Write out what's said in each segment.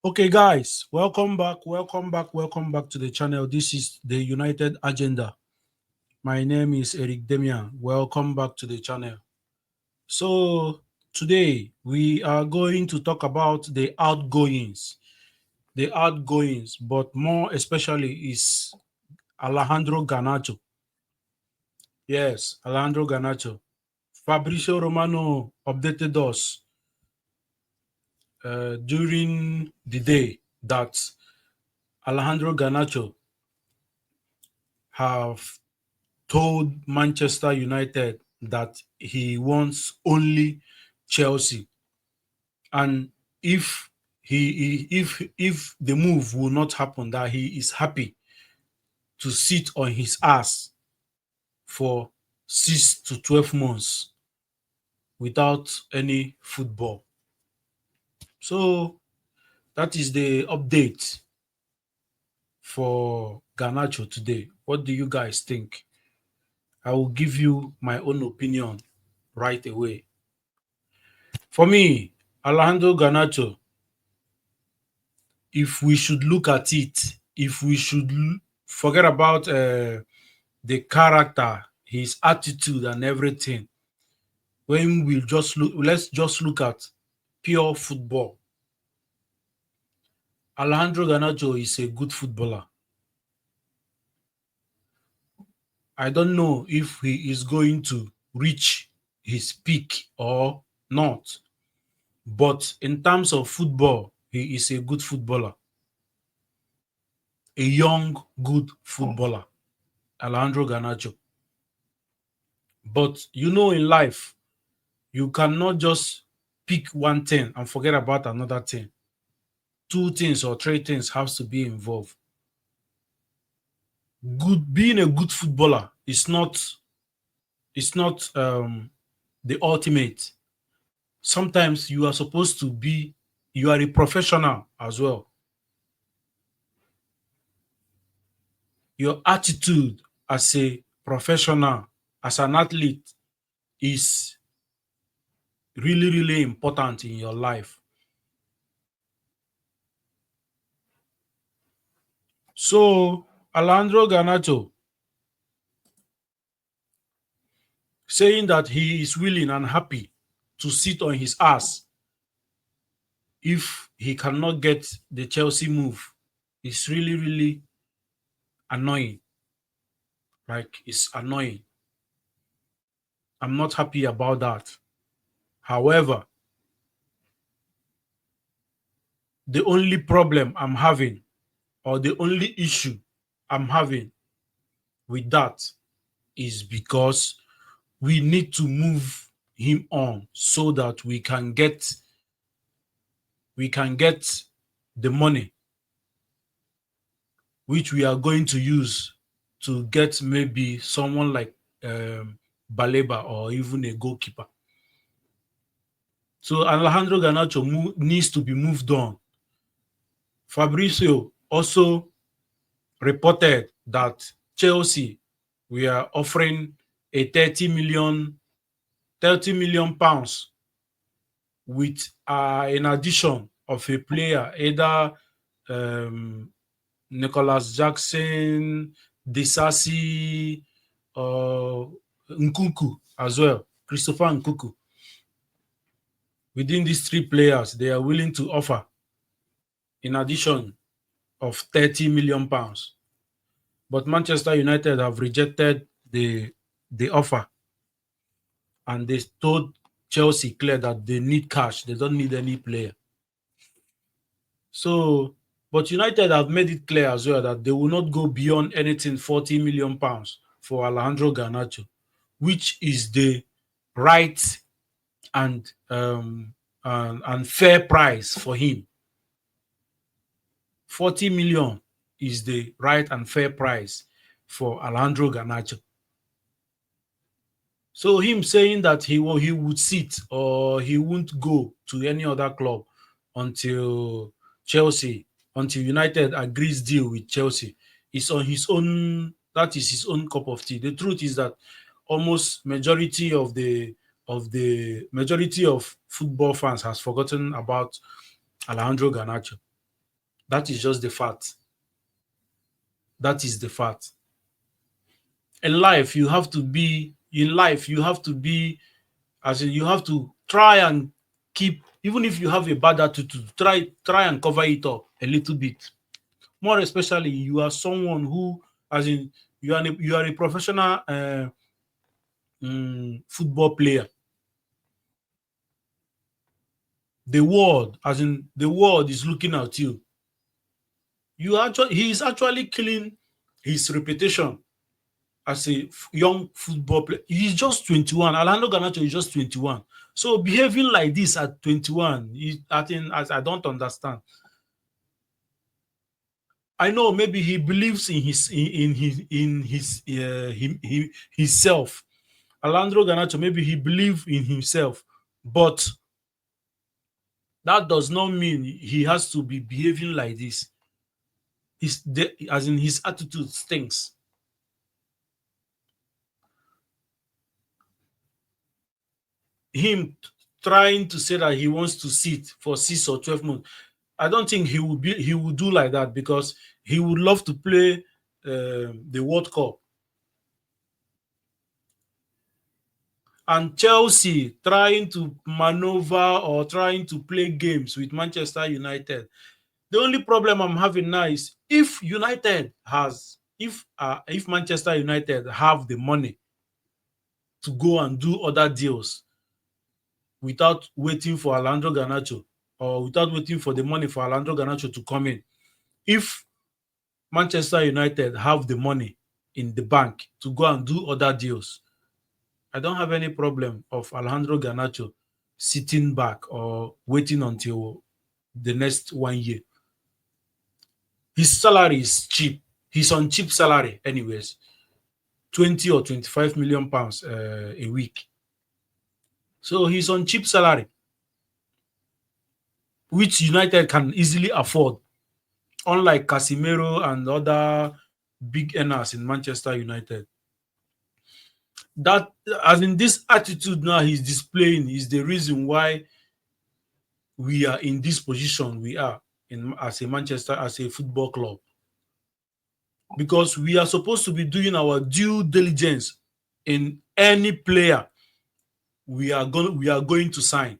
Okay, guys, welcome back to the channel. This is the United Agenda. My name is Eric Demian. Welcome back to the channel. So, today we are going to talk about the outgoings, but more especially is Alejandro Garnacho. Yes, Alejandro Garnacho. Fabricio Romano updated us during the day that Alejandro Garnacho have told Manchester United that he wants only Chelsea, and if the move will not happen, that he is happy to sit on his ass for 6 to 12 months without any football. So that is the update for Garnacho today. What do you guys think? I will give you my own opinion right away. For me, Alejandro Garnacho, if we should look at it, if we should forget about the character, his attitude, and everything, when we just look, let's just look at pure football. Alejandro Garnacho is a good footballer. I don't know if he is going to reach his peak or not, but in terms of football, he is a good footballer, a young, good footballer, Alejandro Garnacho. But in life, you cannot just pick one thing and forget about another thing. Two things or three things has to be involved. Good being a good footballer is not the ultimate. Sometimes you are supposed to be you are a professional as well. Your attitude as a professional, as an athlete, is really, really important in your life. So Alejandro Garnacho saying that he is willing and happy to sit on his ass if he cannot get the Chelsea move is really, really annoying. Like, it's annoying. I'm not happy about that. However, the only problem I'm having, or the only issue I'm having with that, is because we need to move him on so that we can get the money which we are going to use to get maybe someone like Baleba or even a goalkeeper. So Alejandro Garnacho needs to be moved on. Fabrizio also reported that Chelsea were offering a 30 million pounds with an addition of a player, either um, Nicholas Jackson, Disasi, or Nkunku as well, Christopher Nkunku. Within these three players, they are willing to offer in addition of 30 million pounds. But Manchester United have rejected the offer, and they told Chelsea clear that they need cash, they don't need any player. So, but United have made it clear as well that they will not go beyond anything 40 million pounds for Alejandro Garnacho, which is the right and and fair price for him. 40 million is the right and fair price for Alejandro Garnacho. So him saying that he would sit or he won't go to any other club until Chelsea, until United agrees deal with Chelsea, is on his own. That is his own cup of tea. The truth is that almost majority of football fans has forgotten about Alejandro Garnacho. That is just the fact. That is the fact. In life, you have to be in life, you have to be as in you have to try and keep, even if you have a bad attitude, try and cover it up a little bit. More especially, you are someone who, as in, you are a professional football player. The world, as in the world, is looking at you. He is actually killing his reputation as a young football player. He's just 21. Alejandro Garnacho is just 21. So behaving like this at 21, I think, as I don't understand. I know maybe he believes in himself. Alejandro Garnacho, maybe he believes in himself, but that does not mean he has to be behaving like this. As in his attitude stinks. Him trying to say that he wants to sit for 6 or 12 months, I don't think he would do like that, because he would love to play the World Cup. And Chelsea trying to maneuver or trying to play games with Manchester United. The only problem I'm having now is if Manchester United have the money to go and do other deals without waiting for Alejandro Garnacho, or without waiting for the money for Alejandro Garnacho to come in. If Manchester United have the money in the bank to go and do other deals, I don't have any problem of Alejandro Garnacho sitting back or waiting until the next 1 year. His salary is cheap. He's on cheap salary anyways. 20 or 25 million pounds a week. So he's on cheap salary, which United can easily afford, unlike Casemiro and other big earners in Manchester United. That, as in this attitude now he's displaying, is the reason why we are in this position we are in as a football club. Because we are supposed to be doing our due diligence in any player we are going to sign.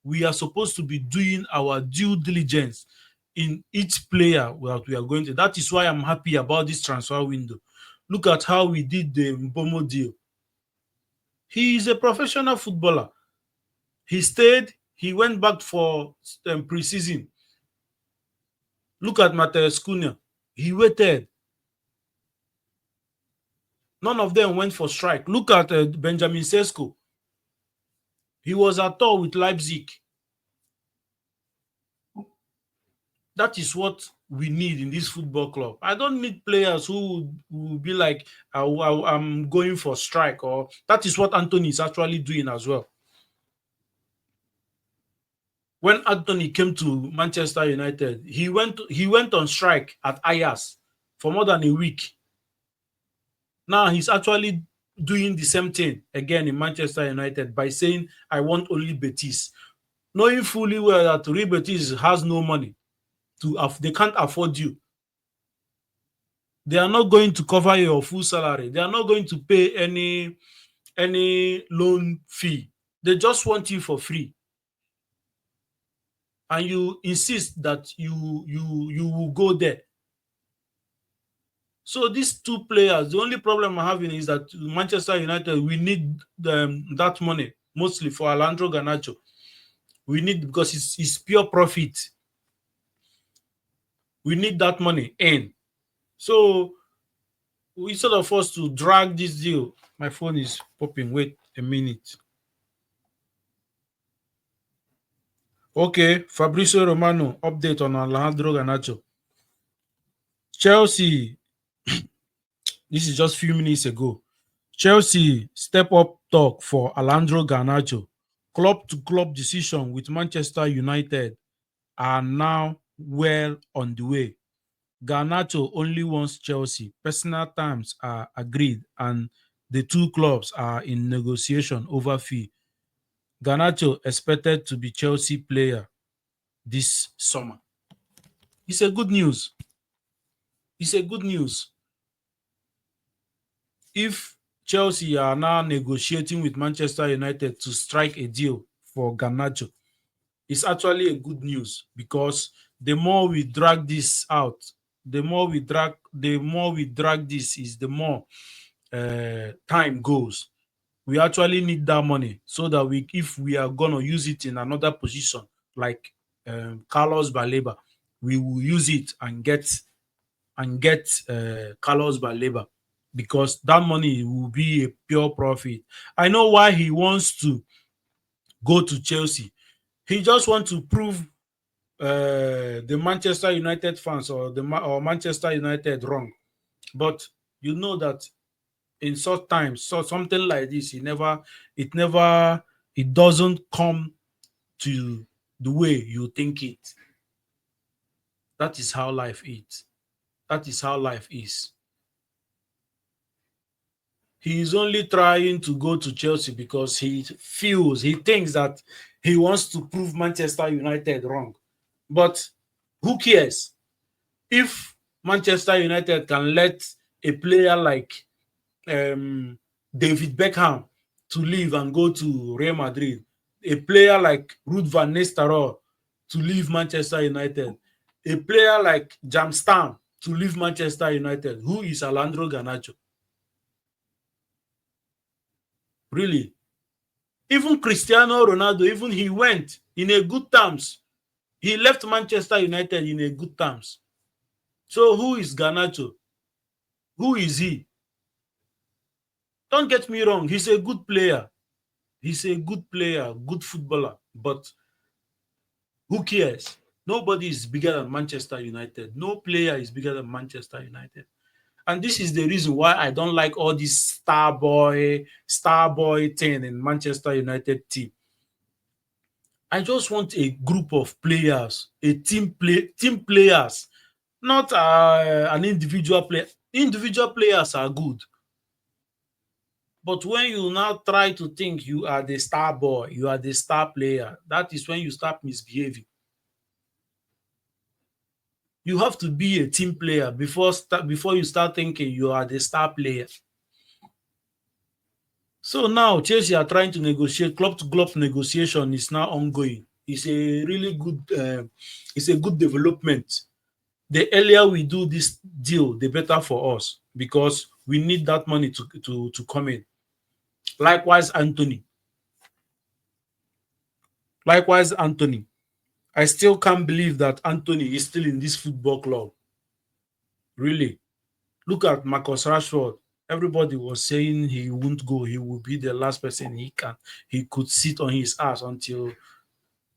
We are supposed to be doing our due diligence in each player that we are going to. That is why I'm happy about this transfer window. Look at how we did the Mbomo deal. He is a professional footballer. He stayed. He went back for preseason. Look at Matheus Cunha. He waited. None of them went for strike. Look at Benjamin Sesko. He was at all with Leipzig. That is what we need in this football club. I don't need players who will be like, I'm going for strike. Or that is what Anthony is actually doing as well. When Anthony came to Manchester United, he went on strike at Ajax for more than a week. Now he's actually doing the same thing again in Manchester United by saying, I want only Betis. Knowing fully well that Real Betis has no money. They can't afford you. They are not going to cover your full salary. They are not going to pay any loan fee. They just want you for free. And you insist that you will go there. So these two players, the only problem I'm having is that Manchester United, we need that money mostly for Alejandro Garnacho. We need, because it's pure profit. We need that money in. So instead of us to drag this deal, my phone is popping. Wait a minute. Okay, Fabrizio Romano, update on Alejandro Garnacho. Chelsea, this is just a few minutes ago. Chelsea step up talk for Alejandro Garnacho. Club-to-club decision with Manchester United are now well on the way. Garnacho only wants Chelsea. Personal terms are agreed, and the two clubs are in negotiation over fee. Garnacho expected to be Chelsea player this summer. It's a good news. It's a good news. If Chelsea are now negotiating with Manchester United to strike a deal for Garnacho, it's actually a good news because the more we drag this out, the more we drag this is the more time goes. We actually need that money so that we, if we are gonna use it in another position like Carlos Baleba, we will use it and get Carlos Baleba because that money will be a pure profit. I know why he wants to go to Chelsea. He just wants to prove the Manchester United fans or or Manchester United wrong. But you know that in such times, so something like this, it never, it doesn't come to the way you think it. That is how life is. That is how life is. He is only trying to go to Chelsea because he thinks that he wants to prove Manchester United wrong. But who cares? If Manchester United can let a player like David Beckham to leave and go to Real Madrid, a player like Ruud van Nistelrooy to leave Manchester United, a player like Jam Stam to leave Manchester United, who is Alejandro Garnacho? Really? Even Cristiano Ronaldo, even he went in a good terms. He left Manchester United in a good terms. So who is Garnacho? Who is he? Don't get me wrong. He's a good player. He's a good player, good footballer. But who cares? Nobody is bigger than Manchester United. No player is bigger than Manchester United. And this is the reason why I don't like all this star boy thing in Manchester United team. I just want a group of players, team players, not an individual player. Individual players are good, but when you now try to think you are the star boy, you are the star player, that is when you start misbehaving. You have to be a team player before you start thinking you are the star player. So now Chelsea are trying to negotiate. Club to club negotiation is now ongoing. It's a good development. The earlier we do this deal, the better for us because we need that money to come in. Likewise, Anthony. Likewise, Anthony. I still can't believe that Anthony is still in this football club. Really. Look at Marcus Rashford. Everybody was saying he won't go. He will be the last person he could sit on his ass until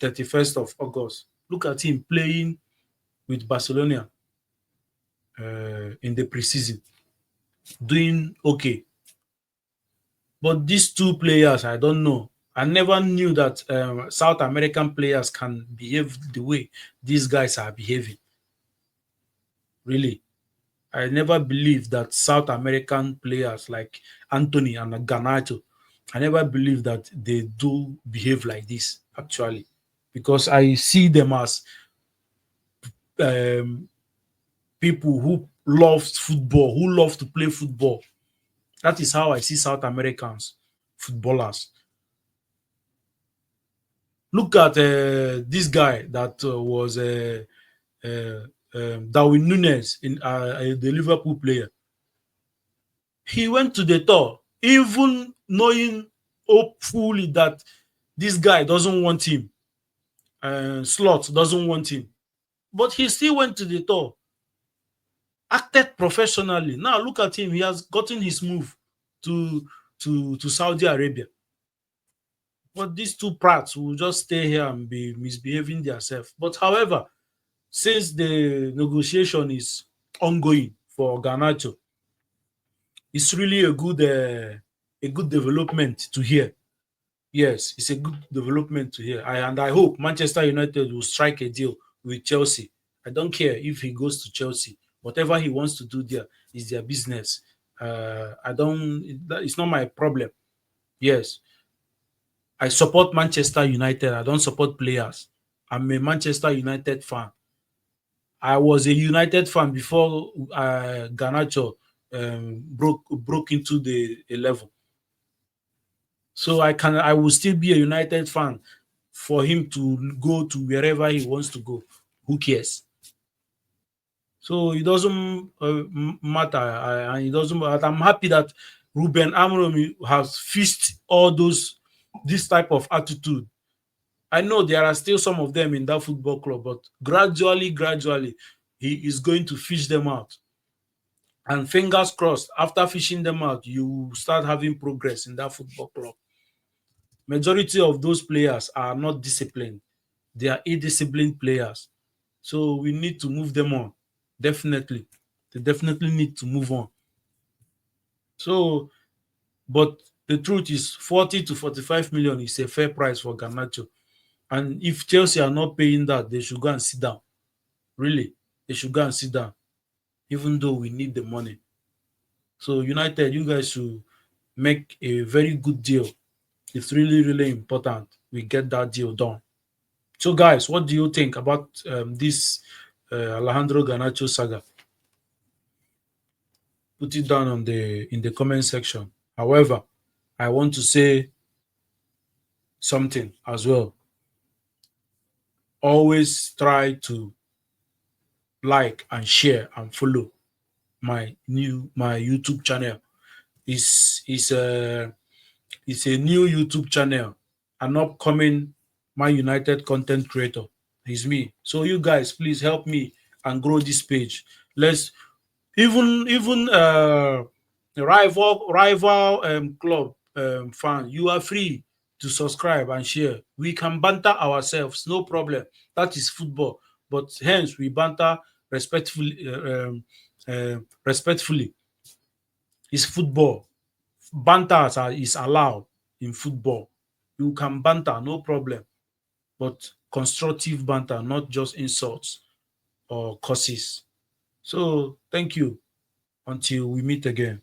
31st of August. Look at him playing with Barcelona in the preseason, doing okay. But these two players, I don't know. I never knew that South American players can behave the way these guys are behaving. Really. I never believed that South American players like Anthony and Garnacho, I never believed that they do behave like this, actually. Because I see them as um, people who love football, who love to play football. That is how I see South Americans, footballers. Look at this guy that was Darwin Nunes, the Liverpool player. He went to the tour, even knowing hopefully that this guy doesn't want him, Slot doesn't want him. But he still went to the tour, acted professionally. Now look at him; he has gotten his move to to Saudi Arabia. But these two brats will just stay here and be misbehaving themselves. But however, since the negotiation is ongoing for Garnacho, it's really a good development to hear. Yes, it's a good development to hear. And I hope Manchester United will strike a deal with Chelsea. I don't care if he goes to Chelsea. Whatever he wants to do there is their business. I don't. It's not my problem. Yes, I support Manchester United. I don't support players. I'm a Manchester United fan. I was a United fan before Garnacho broke into the 11. So I will still be a United fan for him to go to wherever he wants to go. Who cares? So it doesn't matter, and it doesn't matter. I'm happy that Ruben Amorim has fixed all those this type of attitude. I know there are still some of them in that football club, but gradually, he is going to fish them out. And fingers crossed, after fishing them out, you will start having progress in that football club. Majority of those players are not disciplined. They are indisciplined players. So we need to move them on. Definitely. They definitely need to move on. So, but the truth is 40 to 45 million is a fair price for Garnacho. And if Chelsea are not paying that, they should go and sit down. Really, they should go and sit down, even though we need the money. So, United, you guys should make a very good deal. It's really important we get that deal done. So, guys, what do you think about this Alejandro Garnacho saga? Put it down on the in the comment section. However, I want to say something as well. Always try to like and share and follow my YouTube channel. Is a new YouTube channel, an upcoming Man United content creator. It's me. So you guys, please help me and grow this page. Let's even rival club fan, you are free to subscribe and share. We can banter ourselves, no problem. That is football, but hence we banter respectfully. Respectfully, it's football. Banter is allowed in football. You can banter, no problem, but constructive banter, not just insults or curses. So thank you until we meet again.